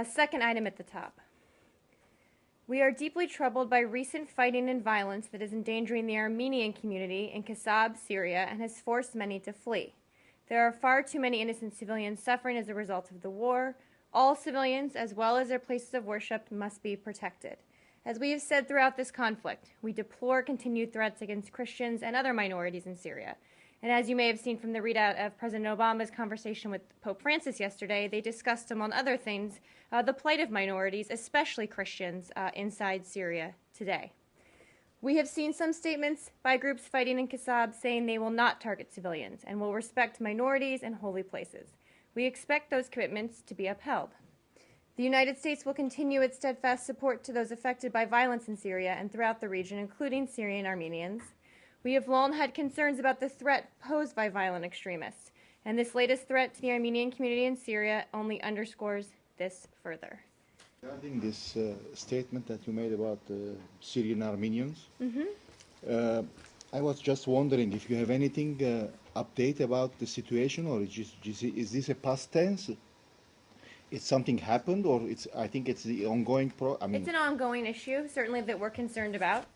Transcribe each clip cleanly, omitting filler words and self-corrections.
Second item at the top. We are deeply troubled by recent fighting and violence that is endangering the Armenian community in Kessab, Syria, and has forced many to flee. There are far too many innocent civilians suffering as a result of the war. All civilians, as well as their places of worship, must be protected. As we have said throughout this conflict, we deplore continued threats against Christians and other minorities in Syria. And as you may have seen from the readout of President Obama's conversation with Pope Francis yesterday, they discussed, among other things, the plight of minorities, especially Christians, inside Syria today. We have seen some statements by groups fighting in Kessab saying they will not target civilians and will respect minorities and holy places. We expect those commitments to be upheld. The United States will continue its steadfast support to those affected by violence in Syria and throughout the region, including Syrian Armenians. We have long had concerns about the threat posed by violent extremists, and this latest threat to the Armenian community in Syria only underscores this further. Regarding this statement that you made about Syrian Armenians, I was just wondering if you have anything update about the situation, or is this a past tense? It's something happened, or I think it's the ongoing it's an ongoing issue, certainly, that we're concerned about.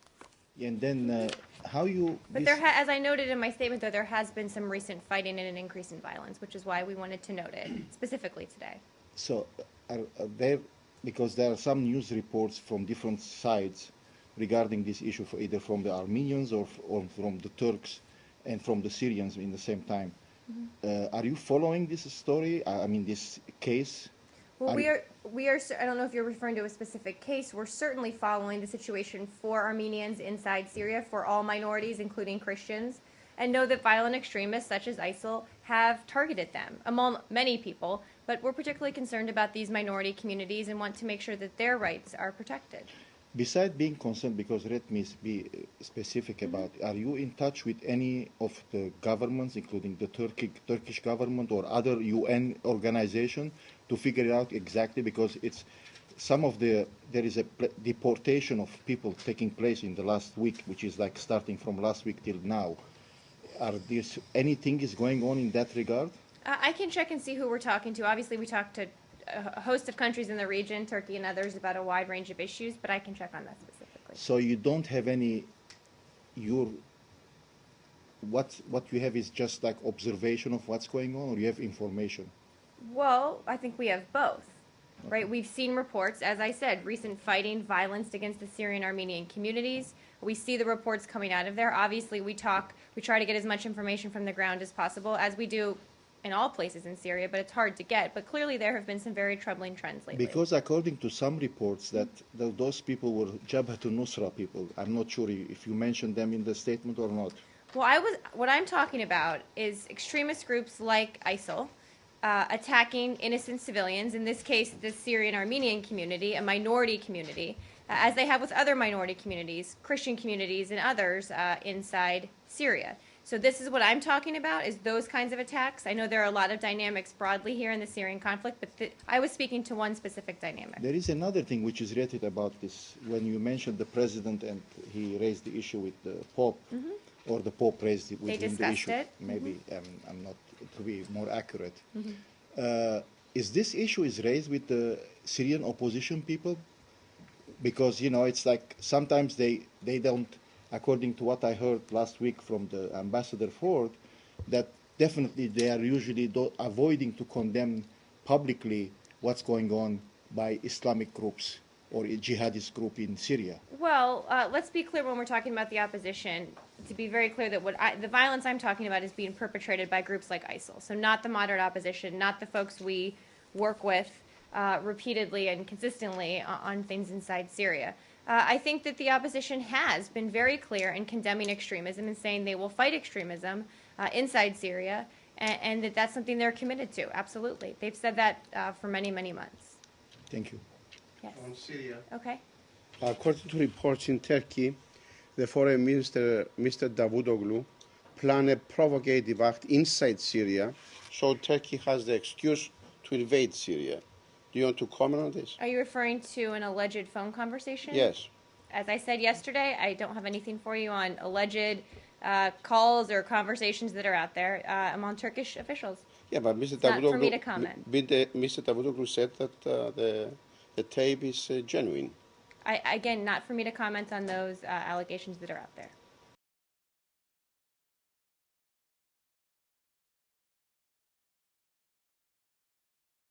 And then how you... But as I noted in my statement, though, there has been some recent fighting and an increase in violence, which is why we wanted to note it specifically today. So because there are some news reports from different sides regarding this issue, either from the Armenians or from the Turks and from the Syrians in the same time. Are you following this story? I mean, this case? Well, we are. I don't know if you're referring to a specific case. We're certainly following the situation for Armenians inside Syria, for all minorities, including Christians, and know that violent extremists such as ISIL have targeted them, among many people. But we're particularly concerned about these minority communities and want to make sure that their rights are protected. Besides being concerned, because let me be specific about, are you in touch with any of the governments, including the Turkish government or other UN organization, to figure it out exactly? Because it's there is a deportation of people taking place in the last week, which is like starting from last week till now. Anything is going on in that regard? I can check and see who we're talking to. Obviously, we talked to a host of countries in the region, Turkey and others, about a wide range of issues, but I can check on that specifically. So you don't have any, what you have is just like observation of what's going on, or you have information? Well, I think we have both, right? We've seen reports, as I said, recent fighting, violence against the Syrian Armenian communities. We see the reports coming out of there. Obviously, we try to get as much information from the ground as possible, as we do in all places in Syria, but it's hard to get. But clearly there have been some very troubling trends lately. Because according to some reports that those people were Jabhat al-Nusra people. I'm not sure if you mentioned them in the statement or not. Well, what I'm talking about is extremist groups like ISIL attacking innocent civilians, in this case the Syrian Armenian community, a minority community, as they have with other minority communities, Christian communities and others inside Syria. So this is what I'm talking about, is those kinds of attacks. I know there are a lot of dynamics broadly here in the Syrian conflict, but I was speaking to one specific dynamic. There is another thing which is related about this. When you mentioned the president and he raised the issue with the Pope, or the Pope raised it with him the issue. It. Maybe I'm not, to be more accurate. Is this issue is raised with the Syrian opposition people? Because, it's like sometimes they don't, according to what I heard last week from the Ambassador Ford, that definitely they are usually avoiding to condemn publicly what's going on by Islamic groups or a jihadist group in Syria. Well, let's be clear when we're talking about the opposition, to be very clear that the violence I'm talking about is being perpetrated by groups like ISIL. So not the moderate opposition, not the folks we work with repeatedly and consistently on things inside Syria. I think that the opposition has been very clear in condemning extremism and saying they will fight extremism inside Syria, and that's something they're committed to, absolutely. They've said that for many, many months. Thank you. Yes. On Syria. Okay. According to reports in Turkey, the foreign minister, Mr. Davutoglu, planned a provocative act inside Syria, so Turkey has the excuse to invade Syria. Do you want to comment on this? Are you referring to an alleged phone conversation? Yes. As I said yesterday, I don't have anything for you on alleged calls or conversations that are out there among Turkish officials. Yeah, but Mr. It's not for me Davutoglu, to comment. Mr. Davutoglu said that the tape is genuine. Again, not for me to comment on those allegations that are out there.